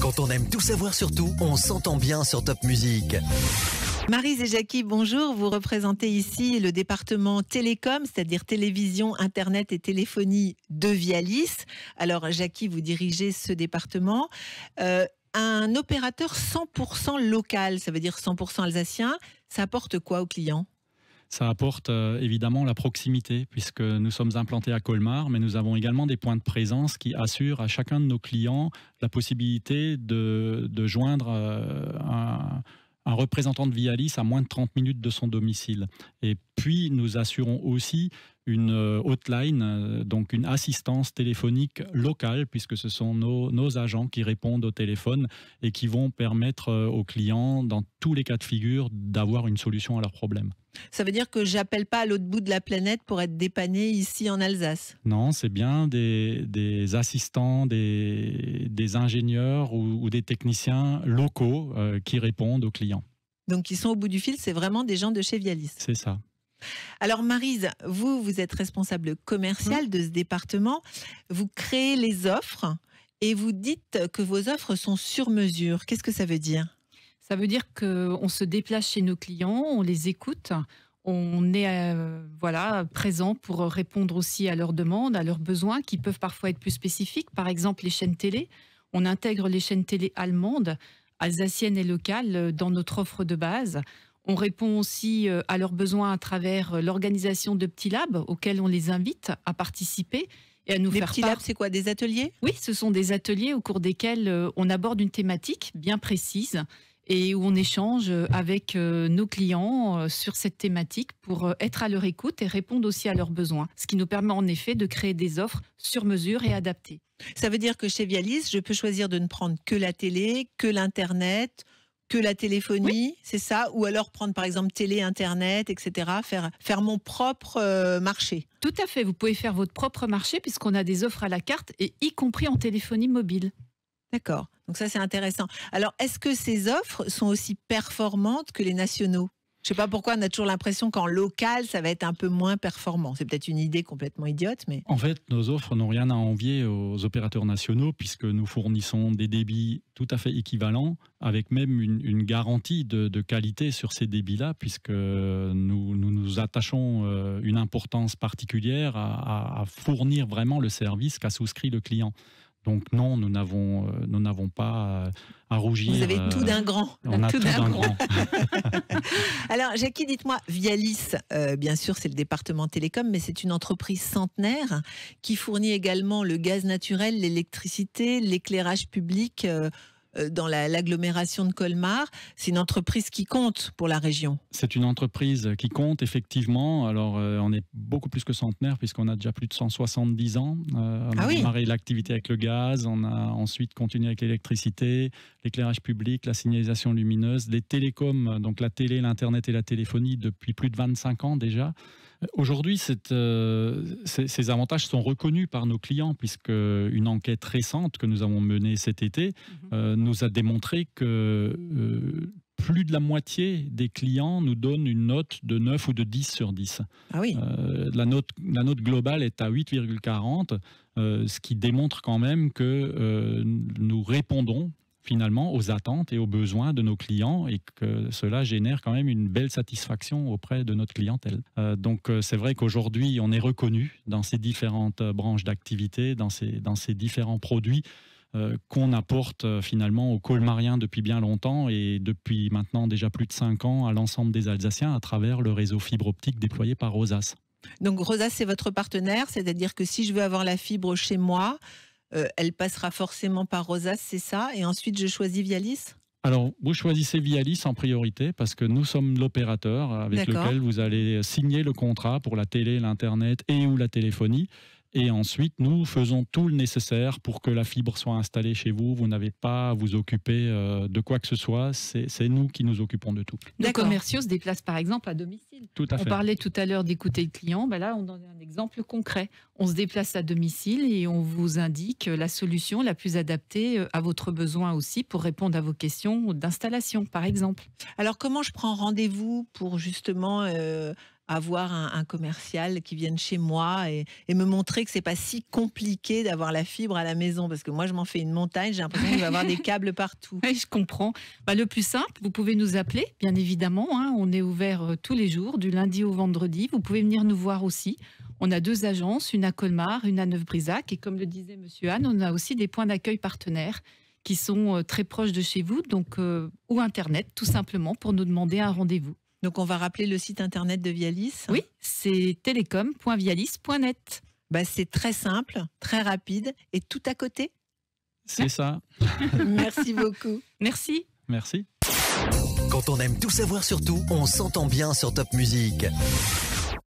Quand on aime tout savoir sur tout, on s'entend bien sur Top Music. Maryse et Jackie, bonjour. Vous représentez ici le département télécom, c'est-à-dire télévision, internet et téléphonie de Vialis. Alors Jackie, vous dirigez ce département. Un opérateur 100% local, ça veut dire 100% alsacien, ça apporte quoi aux clients ? Ça apporte évidemment la proximité, puisque nous sommes implantés à Colmar, mais nous avons également des points de présence qui assurent à chacun de nos clients la possibilité de joindre un représentant de Vialis à moins de 30 minutes de son domicile. Et puis, nous assurons aussi une hotline, donc une assistance téléphonique locale, puisque ce sont nos agents qui répondent au téléphone et qui vont permettre aux clients, dans tous les cas de figure, d'avoir une solution à leurs problèmes. Ça veut dire que j'appelle pas à l'autre bout de la planète pour être dépanné ici en Alsace? Non, c'est bien des assistants, des ingénieurs ou des techniciens locaux qui répondent aux clients. Donc ils sont au bout du fil, c'est vraiment des gens de chez Vialis. C'est ça. Alors Maryse, vous êtes responsable commercial de ce département. Vous créez les offres et vous dites que vos offres sont sur mesure. Qu'est-ce que ça veut dire ? Ça veut dire qu'on se déplace chez nos clients, on les écoute, on est présent pour répondre aussi à leurs demandes, à leurs besoins qui peuvent parfois être plus spécifiques. Par exemple, les chaînes télé. On intègre les chaînes télé allemandes, alsaciennes et locales dans notre offre de base. On répond aussi à leurs besoins à travers l'organisation de petits labs auxquels on les invite à participer et à nous faire part. Les petits labs, c'est quoi, des ateliers ? Oui, ce sont des ateliers au cours desquels on aborde une thématique bien précise et où on échange avec nos clients sur cette thématique pour être à leur écoute et répondre aussi à leurs besoins. Ce qui nous permet en effet de créer des offres sur mesure et adaptées. Ça veut dire que chez Vialis, je peux choisir de ne prendre que la télé, que l'Internet, que la téléphonie, oui. C'est ça ? Ou alors prendre par exemple télé, Internet, etc., faire mon propre marché. Tout à fait, vous pouvez faire votre propre marché puisqu'on a des offres à la carte et y compris en téléphonie mobile. D'accord, donc ça c'est intéressant. Alors est-ce que ces offres sont aussi performantes que les nationaux ? Je ne sais pas pourquoi on a toujours l'impression qu'en local ça va être un peu moins performant. C'est peut-être une idée complètement idiote, mais... En fait, nos offres n'ont rien à envier aux opérateurs nationaux puisque nous fournissons des débits tout à fait équivalents avec même une garantie de qualité sur ces débits-là puisque nous attachons une importance particulière à fournir vraiment le service qu'a souscrit le client. Donc non, nous n'avons pas à rougir. Vous avez tout d'un grand. On a tout d'un grand. Alors Jackie, dites-moi, Vialis, bien sûr c'est le département télécom, mais c'est une entreprise centenaire qui fournit également le gaz naturel, l'électricité, l'éclairage public dans l'agglomération de Colmar. C'est une entreprise qui compte pour la région. C'est une entreprise qui compte, effectivement. Alors, on est beaucoup plus que centenaire, puisqu'on a déjà plus de 170 ans. On a démarré l'activité avec le gaz, on a ensuite continué avec l'électricité, l'éclairage public, la signalisation lumineuse, les télécoms, donc la télé, l'Internet et la téléphonie depuis plus de 25 ans déjà. Aujourd'hui, ces avantages sont reconnus par nos clients puisque une enquête récente que nous avons menée cet été nous a démontré que plus de la moitié des clients nous donnent une note de 9 ou de 10 sur 10. Ah oui. La note globale est à 8,40, ce qui démontre quand même que nous répondons finalement aux attentes et aux besoins de nos clients et que cela génère quand même une belle satisfaction auprès de notre clientèle. Donc c'est vrai qu'aujourd'hui on est reconnu dans ces différentes branches d'activité, dans ces différents produits qu'on apporte finalement aux colmariens depuis bien longtemps et depuis maintenant déjà plus de 5 ans à l'ensemble des Alsaciens à travers le réseau fibre optique déployé par Rosas. Donc Rosas c'est votre partenaire, c'est-à-dire que si je veux avoir la fibre chez moi, elle passera forcément par Rosas, c'est ça? Et ensuite, je choisis Vialis? Alors, vous choisissez Vialis en priorité parce que nous sommes l'opérateur avec lequel vous allez signer le contrat pour la télé, l'Internet et ou la téléphonie. Et ensuite, nous faisons tout le nécessaire pour que la fibre soit installée chez vous. Vous n'avez pas à vous occuper de quoi que ce soit. C'est nous qui nous occupons de tout. Nos commerciaux se déplacent par exemple à domicile. Tout à fait. On parlait tout à l'heure d'écouter le client. Ben là, on en a un exemple concret. On se déplace à domicile et on vous indique la solution la plus adaptée à votre besoin aussi pour répondre à vos questions d'installation, par exemple. Alors, comment je prends rendez-vous pour justement avoir un commercial qui vienne chez moi et me montrer que c'est pas si compliqué d'avoir la fibre à la maison, parce que moi je m'en fais une montagne, j'ai l'impression qu'il va y avoir des câbles partout. Oui, je comprends. Le plus simple, vous pouvez nous appeler, bien évidemment. On est ouvert tous les jours, du lundi au vendredi. Vous pouvez venir nous voir aussi. On a 2 agences, une à Colmar, une à Neuf-Brisach. Et comme le disait Monsieur Anne, on a aussi des points d'accueil partenaires qui sont très proches de chez vous, donc, ou Internet, tout simplement, pour nous demander un rendez-vous. Donc on va rappeler le site internet de Vialis. Oui, c'est telecom.vialis.net. C'est très simple, très rapide et tout à côté. C'est ça. Merci beaucoup. Merci. Merci. Quand on aime tout savoir sur tout, on s'entend bien sur Top Music.